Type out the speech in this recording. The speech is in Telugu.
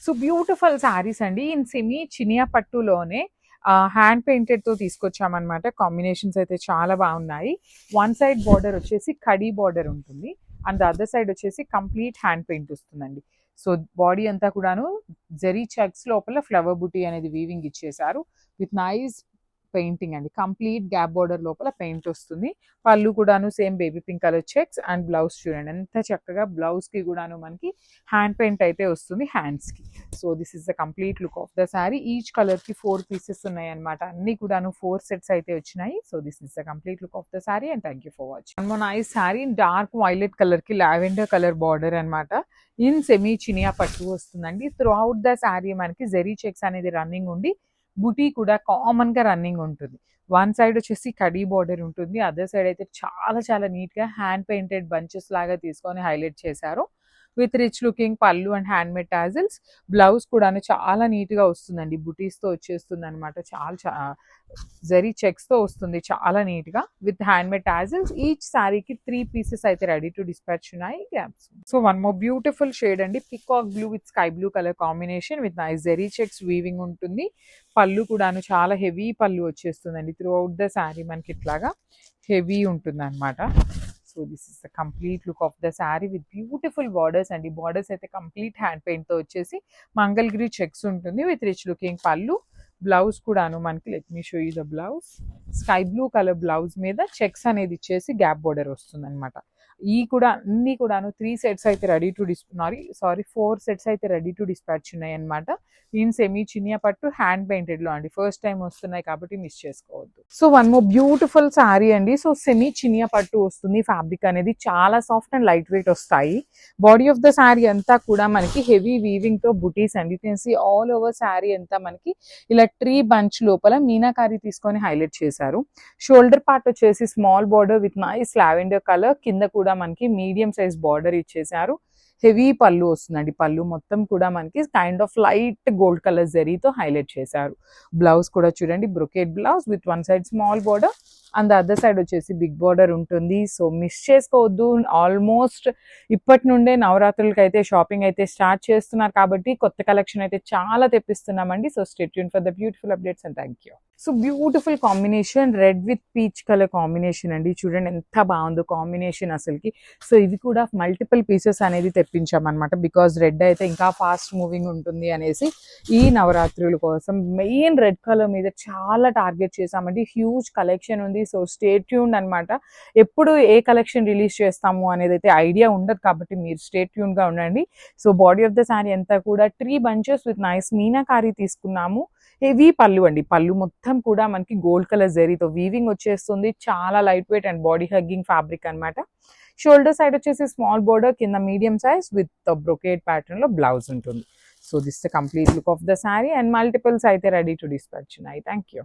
సో బ్యూటిఫుల్ శారీస్ అండి. ఇన్ సెమీ చినియా పట్టులోనే హ్యాండ్ పెయింటెడ్తో తీసుకొచ్చామన్నమాట. కాంబినేషన్స్ అయితే చాలా బాగున్నాయి. వన్ సైడ్ బార్డర్ వచ్చేసి కడీ బార్డర్ ఉంటుంది అండ్ ద అదర్ సైడ్ వచ్చేసి కంప్లీట్ హ్యాండ్ పెయింట్ వస్తుందండి. సో బాడీ అంతా కూడాను జెరీ చెక్స్ లోపల ఫ్లవర్ బుటీ అనేది వీవింగ్ ఇచ్చేసారు విత్ నైస్ పెయింటింగ్ అండి. కంప్లీట్ గ్యాప్ బార్డర్ లోపల పెయింట్ వస్తుంది. పళ్ళు కూడాను same baby pink colour checks and blouse చూడండి ఎంత చక్కగా బ్లౌజ్ కి కూడాను మనకి హ్యాండ్ పెయింట్ అయితే వస్తుంది హ్యాండ్స్ కి. So this is the complete look of the sari. Each colour కి 4 పీసెస్ ఉన్నాయి అనమాట. అన్ని కూడాను 4 సెట్స్ అయితే వచ్చినాయి. So this is the complete look of the sari and thank you for watching. One more nice sari dark violet colour కి లావెండర్ కలర్ బార్డర్ అనమాట. ఇన్ సెమీ చినియా పట్టు వస్తుందండి. త్రూ అవుట్ ద శారీ మనకి జెరీ చెక్స్ అనేది రన్నింగ్ ఉండి బుటీ కూడా కామన్ గా రన్నింగ్ ఉంటుంది. వన్ సైడ్ వచ్చేసి కడీ బార్డర్ ఉంటుంది. అదర్ సైడ్ అయితే చాలా చాలా నీట్ గా హ్యాండ్ పెయింటెడ్ బంచెస్ లాగా తీసుకొని హైలైట్ చేశారు విత్ రిచ్ లుకింగ్ పళ్ళు and hand made tassels. Blouse కూడా చాలా నీట్ గా వస్తుందండి. బుటీస్ తో వచ్చేస్తుంది అనమాట. చాలా జరీ చెక్స్ తో వస్తుంది చాలా నీట్ గా with hand made tassels. Each శారీకి 3 పీసెస్ అయితే రెడీ టు డిస్పాచ్ ఉన్నాయి. So one more beautiful shade అండి. Peacock blue with sky blue colour combination with nice జరీ చెక్స్ వీవింగ్ ఉంటుంది. పళ్ళు కూడాను చాలా హెవీ పళ్ళు వచ్చేస్తుందండి. త్రూ అవుట్ ద శారీ మనకి ఇట్లాగా హెవీ ఉంటుంది అనమాట. So this is the complete look of the sari with beautiful borders అండి. బార్డర్స్ అయితే కంప్లీట్ హ్యాండ్ పెయింట్ తో వచ్చేసి మంగళగిరి చెక్స్ ఉంటుంది విత్ రిచ్ లుకింగ్ పళ్ళు. బ్లౌజ్ కూడాను మనకి let me show you the blouse. Sky blue colour blouse మీద చెక్స్ అనేది ఇచ్చేసి గ్యాప్ బార్డర్ వస్తుంది అనమాట. ఈ కూడా అన్ని కూడాను 3 సెట్స్ అయితే రెడీ టు సారీ 4 సెట్స్ అయితే రెడీ టు డిస్పాచ్ ఉన్నాయి అనమాట. ఇన్ సెమీ చినియా పట్టు హ్యాండ్ పెయింటెడ్ లో అండి. ఫస్ట్ టైం వస్తున్నాయి కాబట్టి మిస్ చేసుకోవద్దు. So one more beautiful sari అండి. సో సెమీ చినియా పట్టు వస్తుంది. ఫ్యాబ్రిక్ అనేది చాలా సాఫ్ట్ అండ్ లైట్ వెయిట్ వస్తాయి. బాడీ ఆఫ్ ద శారీ అంతా కూడా మనకి హెవీ వీవింగ్ తో బుటీస్ అండి. ఆల్ ఓవర్ శారీ అంతా మనకి ఇలా ట్రీ బంచ్ లోపల మీనాకారి తీసుకొని హైలైట్ చేశారు. షోల్డర్ పార్ట్ వచ్చేసి small border with nice lavender colour. కింద కూడా మనకి మీడియం సైజ్ బార్డర్ ఇచ్చేసారు. హెవీ పళ్ళు వస్తుందండి. పళ్ళు మొత్తం కూడా మనకి kind of light gold colour జరీతో హైలైట్ చేశారు. బ్లౌజ్ కూడా చూడండి brocade blouse with one side small border and the other side వచ్చేసి బిగ్ బార్డర్ ఉంటుంది. సో మిస్ చేసుకోవద్దు. ఆల్మోస్ట్ ఇప్పటి నుండే నవరాత్రులకి అయితే షాపింగ్ అయితే స్టార్ట్ చేస్తున్నారు కాబట్టి కొత్త కలెక్షన్ అయితే చాలా తెప్పిస్తున్నామండి. So stay tune for the beautiful updates and thank you. So beautiful combination red with peach colour combination అండి. చూడండి ఎంత బాగుందో కాంబినేషన్ అసలుకి. సో ఇవి కూడా మల్టిపుల్ పీసెస్ అనేది తెప్పించామన్నమాట. బికాజ్ రెడ్ అయితే ఇంకా ఫాస్ట్ మూవింగ్ ఉంటుంది అనేసి ఈ నవరాత్రుల కోసం మెయిన్ రెడ్ కలర్ మీద చాలా టార్గెట్ చేసామండి. హ్యూజ్ కలెక్షన్ ఉంది. సో స్టే ట్యూన్ అనమాట. ఎప్పుడు ఏ కలెక్షన్ రిలీజ్ చేస్తాము అనేది అయితే ఐడియా ఉండదు కాబట్టి మీరు స్టే ట్యూన్ గా ఉండండి. So body of the sari అంతా కూడా 3 బంచెస్ విత్ నైస్ మీనాకారి తీసుకున్నాము. హెవీ పళ్ళు అండి. పళ్ళు మొత్తం కూడా మనకి గోల్డ్ కలర్ జరీతో వీవింగ్ వచ్చేస్తుంది. చాలా light weight and body hugging fabric అనమాట. షోల్డర్ సైడ్ వచ్చేసి స్మాల్ బోర్డర్ కింద medium size with brocade pattern లో బ్లౌజ్ ఉంటుంది. So this the complete look of the sari and multiples అయితే రెడీ టు డిస్పాచ్ ఉన్నాయి. Thank you.